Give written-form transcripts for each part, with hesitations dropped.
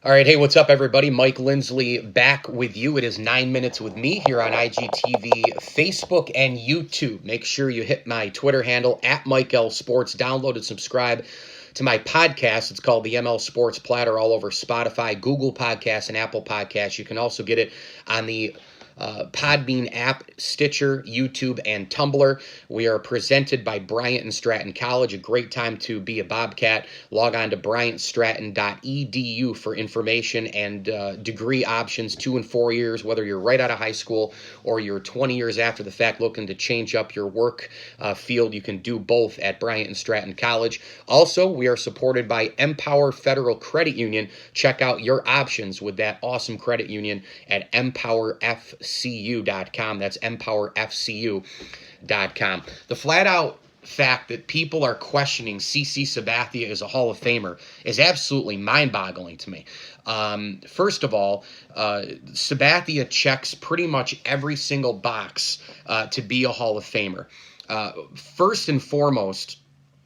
All right, hey, what's up, everybody? Mike Lindsley back with you. It is 9 Minutes with me here on IGTV, Facebook, and YouTube. Make sure you hit my Twitter handle at Mike L Sports. Download and subscribe to my podcast. It's called the ML Sports Platter, all over Spotify, Google Podcasts, and Apple Podcasts. You can also get it on the Podbean app, Stitcher, YouTube, and Tumblr. We are presented by Bryant and Stratton College. A great time to be a Bobcat. Log on to bryantstratton.edu for information and degree options, 2 and 4 years, whether you're right out of high school or you're 20 years after the fact looking to change up your work field. You can do both at Bryant and Stratton College. Also, we are supported by Empower Federal Credit Union. Check out your options with that awesome credit union at empowerfcu.com. That's empowerfcu.com. The flat out fact that people are questioning CC Sabathia as a Hall of Famer is absolutely mind-boggling to me. First of all, Sabathia checks pretty much every single box to be a Hall of Famer. First and foremost,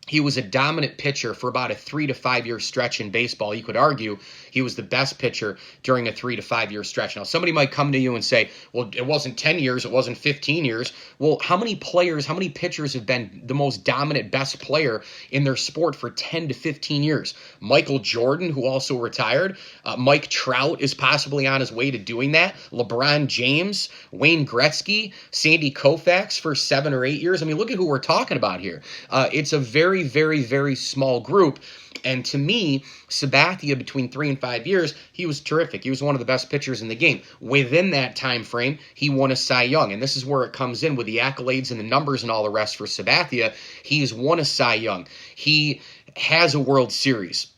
he was a dominant pitcher for about a 3 to 5 year stretch in baseball. You could argue he was the best pitcher during a 3 to 5 year stretch. Now, somebody might come to you and say, well, it wasn't 10 years, it wasn't 15 years. Well, how many pitchers have been the most dominant, best player in their sport for 10 to 15 years? Michael Jordan, who also retired. Mike Trout is possibly on his way to doing that. LeBron James, Wayne Gretzky, Sandy Koufax for 7 or 8 years. I mean, look at who we're talking about here. It's a very, very, very small group. And to me, Sabathia, between 3 and 5 years, he was terrific. He was one of the best pitchers in the game. Within that time frame, he won a Cy Young. And this is where it comes in with the accolades and the numbers and all the rest for Sabathia. He's won a Cy Young. He has a World Series.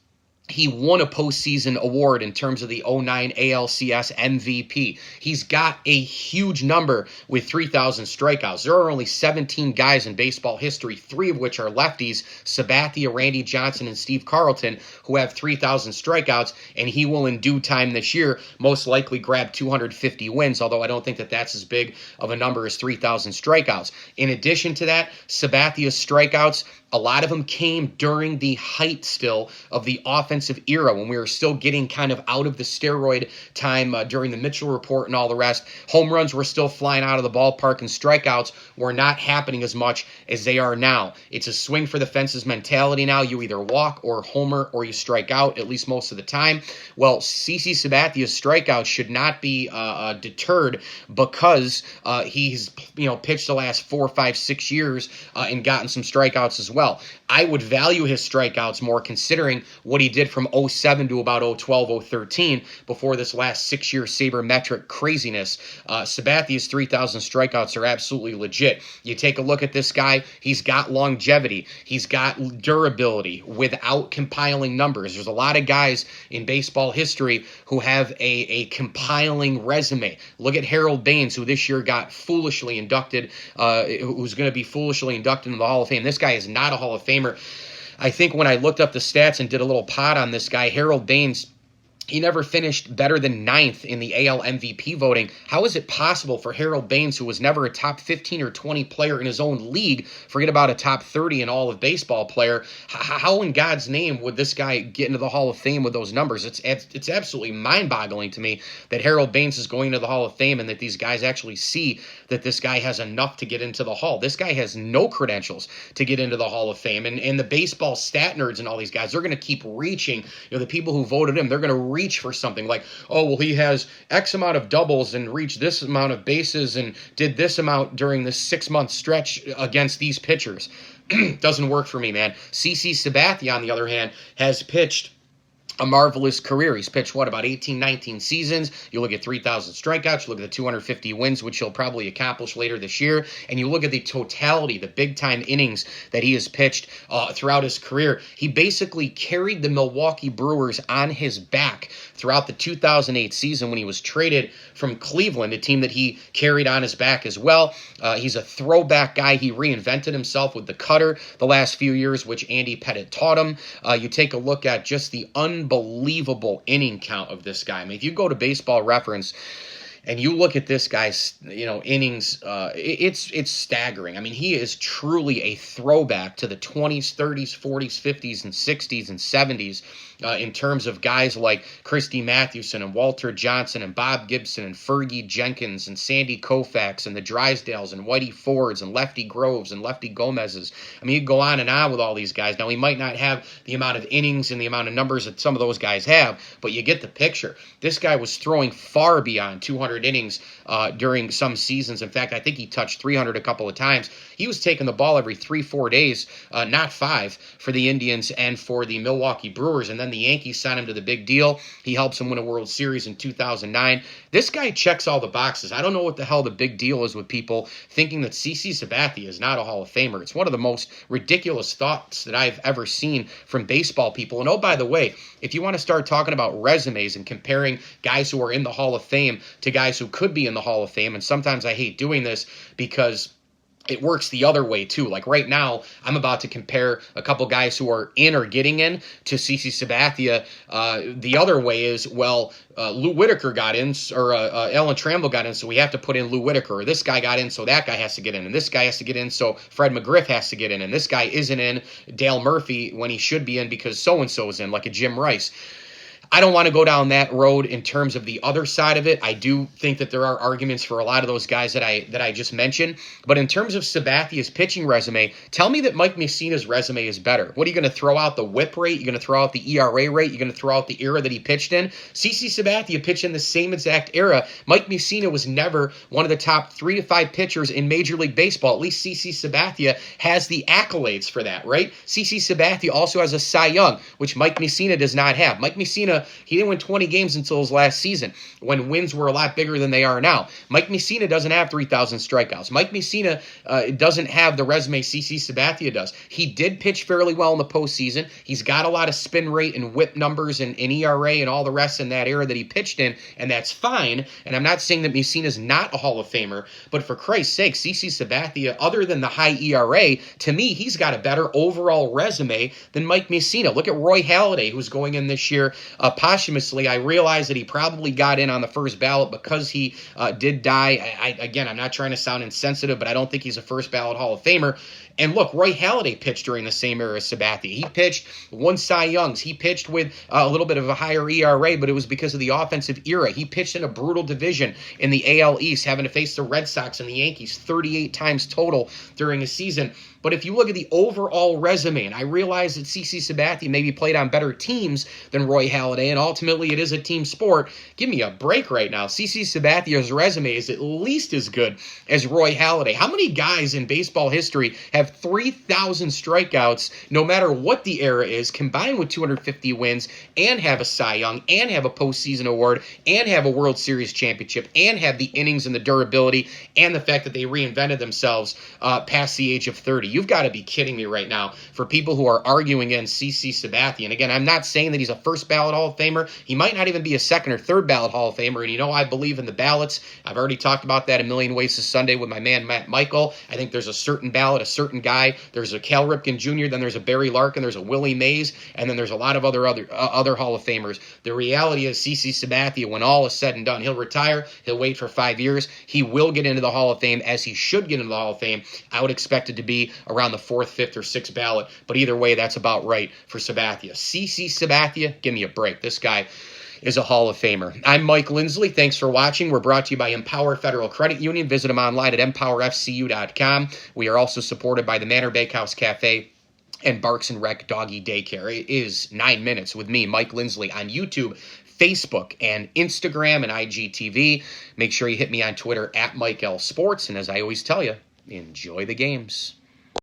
He won a postseason award in terms of the 09 ALCS MVP. He's got a huge number with 3,000 strikeouts. There are only 17 guys in baseball history, 3 of which are lefties, Sabathia, Randy Johnson, and Steve Carlton, who have 3,000 strikeouts, and he will in due time this year most likely grab 250 wins, although I don't think that that's as big of a number as 3,000 strikeouts. In addition to that, Sabathia's strikeouts, a lot of them came during the height still of the offensive era when we were still getting kind of out of the steroid time during the Mitchell Report and all the rest. Home runs were still flying out of the ballpark and strikeouts were not happening as much as they are now. It's a swing for the fences mentality now. You either walk or homer or you strike out, at least most of the time. Well, CC Sabathia's strikeouts should not be deterred because he's pitched the last 4, 5, 6 years and gotten some strikeouts as well. I would value his strikeouts more considering what he did from 07 to about 012, 013 before this last 6-year sabermetric craziness. Sabathia's 3,000 strikeouts are absolutely legit. You take a look at this guy, he's got longevity, he's got durability without compiling numbers. There's a lot of guys in baseball history who have a compiling resume. Look at Harold Baines, who this year got foolishly inducted, who's going to be foolishly inducted into the Hall of Fame. This guy is not a Hall of Famer. I think when I looked up the stats and did a little pod on this guy, Harold Baines, he never finished better than 9th in the AL MVP voting. How is it possible for Harold Baines, who was never a top 15 or 20 player in his own league, forget about a top 30 in all of baseball player, how in God's name would this guy get into the Hall of Fame with those numbers? It's absolutely mind-boggling to me that Harold Baines is going to the Hall of Fame and that these guys actually see that this guy has enough to get into the Hall. This guy has no credentials to get into the Hall of Fame. And the baseball stat nerds and all these guys, they're going to keep reaching. The people who voted him, they're going to reach for something like, oh, well, he has X amount of doubles and reached this amount of bases and did this amount during this 6-month stretch against these pitchers. Doesn't work for me, man. CC Sabathia, on the other hand, has pitched a marvelous career. He's pitched, about 18, 19 seasons. You look at 3,000 strikeouts, you look at the 250 wins, which he'll probably accomplish later this year, and you look at the totality, the big-time innings that he has pitched throughout his career. He basically carried the Milwaukee Brewers on his back throughout the 2008 season when he was traded from Cleveland, a team that he carried on his back as well. He's a throwback guy. He reinvented himself with the cutter the last few years, which Andy Pettitte taught him. You take a look at just the unbelievable inning count of this guy. I mean, if you go to Baseball Reference and you look at this guy's, innings, it's staggering. I mean, he is truly a throwback to the 20s, 30s, 40s, 50s, and 60s and 70s. in terms of guys like Christy Mathewson and Walter Johnson and Bob Gibson and Fergie Jenkins and Sandy Koufax and the Drysdales and Whitey Fords and Lefty Groves and Lefty Gomez's. I mean, you go on and on with all these guys. Now, he might not have the amount of innings and the amount of numbers that some of those guys have, but you get the picture. This guy was throwing far beyond 200 innings during some seasons. In fact, I think he touched 300 a couple of times. He was taking the ball every 3-4 days, not 5, for the Indians and for the Milwaukee Brewers. And then the Yankees signed him to the big deal. He helps them win a World Series in 2009. This guy checks all the boxes. I don't know what the hell the big deal is with people thinking that CC Sabathia is not a Hall of Famer. It's one of the most ridiculous thoughts that I've ever seen from baseball people. And oh, by the way, if you want to start talking about resumes and comparing guys who are in the Hall of Fame to guys who could be in the Hall of Fame, and sometimes I hate doing this because it works the other way too. Like right now, I'm about to compare a couple guys who are in or getting in to CC Sabathia. The other way is, well, Lou Whitaker got in, or Alan Trammell got in, so we have to put in Lou Whitaker. Or this guy got in, so that guy has to get in. And this guy has to get in, so Fred McGriff has to get in. And this guy isn't in, Dale Murphy, when he should be in because so-and-so is in, like a Jim Rice. I don't want to go down that road in terms of the other side of it. I do think that there are arguments for a lot of those guys that I just mentioned. But in terms of Sabathia's pitching resume, tell me that Mike Mussina's resume is better. What are you going to throw out, the whip rate? You're going to throw out the ERA rate? You're going to throw out the era that he pitched in? CC Sabathia pitched in the same exact era. Mike Mussina was never one of the top 3 to 5 pitchers in Major League Baseball. At least CC Sabathia has the accolades for that, right? CC Sabathia also has a Cy Young, which Mike Mussina does not have. Mike Mussina, he didn't win 20 games until his last season when wins were a lot bigger than they are now. Mike Mussina doesn't have 3,000 strikeouts. Mike Mussina doesn't have the resume CC Sabathia does. He did pitch fairly well in the postseason. He's got a lot of spin rate and whip numbers and ERA and all the rest in that era that he pitched in, and that's fine. And I'm not saying that Mussina's not a Hall of Famer, but for Christ's sake, CC Sabathia, other than the high ERA, to me, he's got a better overall resume than Mike Mussina. Look at Roy Halladay, who's going in this year posthumously. I realize that he probably got in on the first ballot because he did die. Again, I'm not trying to sound insensitive, but I don't think he's a first ballot Hall of Famer. And look, Roy Halladay pitched during the same era as Sabathia. He pitched, won Cy Youngs. He pitched with a little bit of a higher ERA, but it was because of the offensive era. He pitched in a brutal division in the AL East, having to face the Red Sox and the Yankees 38 times total during a season. But if you look at the overall resume, and I realize that CC Sabathia maybe played on better teams than Roy Halladay, and ultimately it is a team sport, give me a break right now. CC Sabathia's resume is at least as good as Roy Halladay. How many guys in baseball history have 3,000 strikeouts, no matter what the era is, combined with 250 wins, and have a Cy Young, and have a postseason award, and have a World Series championship, and have the innings and the durability, and the fact that they reinvented themselves past the age of 30? You've got to be kidding me right now for people who are arguing against CC Sabathia. And again, I'm not saying that he's a first ballot Hall of Famer. He might not even be a second or third ballot Hall of Famer. And you know, I believe in the ballots. I've already talked about that a million ways this Sunday with my man, Matt Michael. I think there's a certain ballot, a certain guy. There's a Cal Ripken Jr., then there's a Barry Larkin, there's a Willie Mays, and then there's a lot of other Hall of Famers. The reality is CC Sabathia, when all is said and done, he'll retire. He'll wait for 5 years. He will get into the Hall of Fame, as he should get into the Hall of Fame. I would expect it to be around the 4th, 5th, or 6th ballot. But either way, that's about right for Sabathia. CC Sabathia, give me a break. This guy is a Hall of Famer. I'm Mike Lindsley. Thanks for watching. We're brought to you by Empower Federal Credit Union. Visit them online at empowerfcu.com. We are also supported by the Manor Bakehouse Cafe and Barks and Rec Doggy Daycare. It is 9 minutes with me, Mike Lindsley, on YouTube, Facebook, and Instagram, and IGTV. Make sure you hit me on Twitter at Mike L Sports. And as I always tell you, enjoy the games.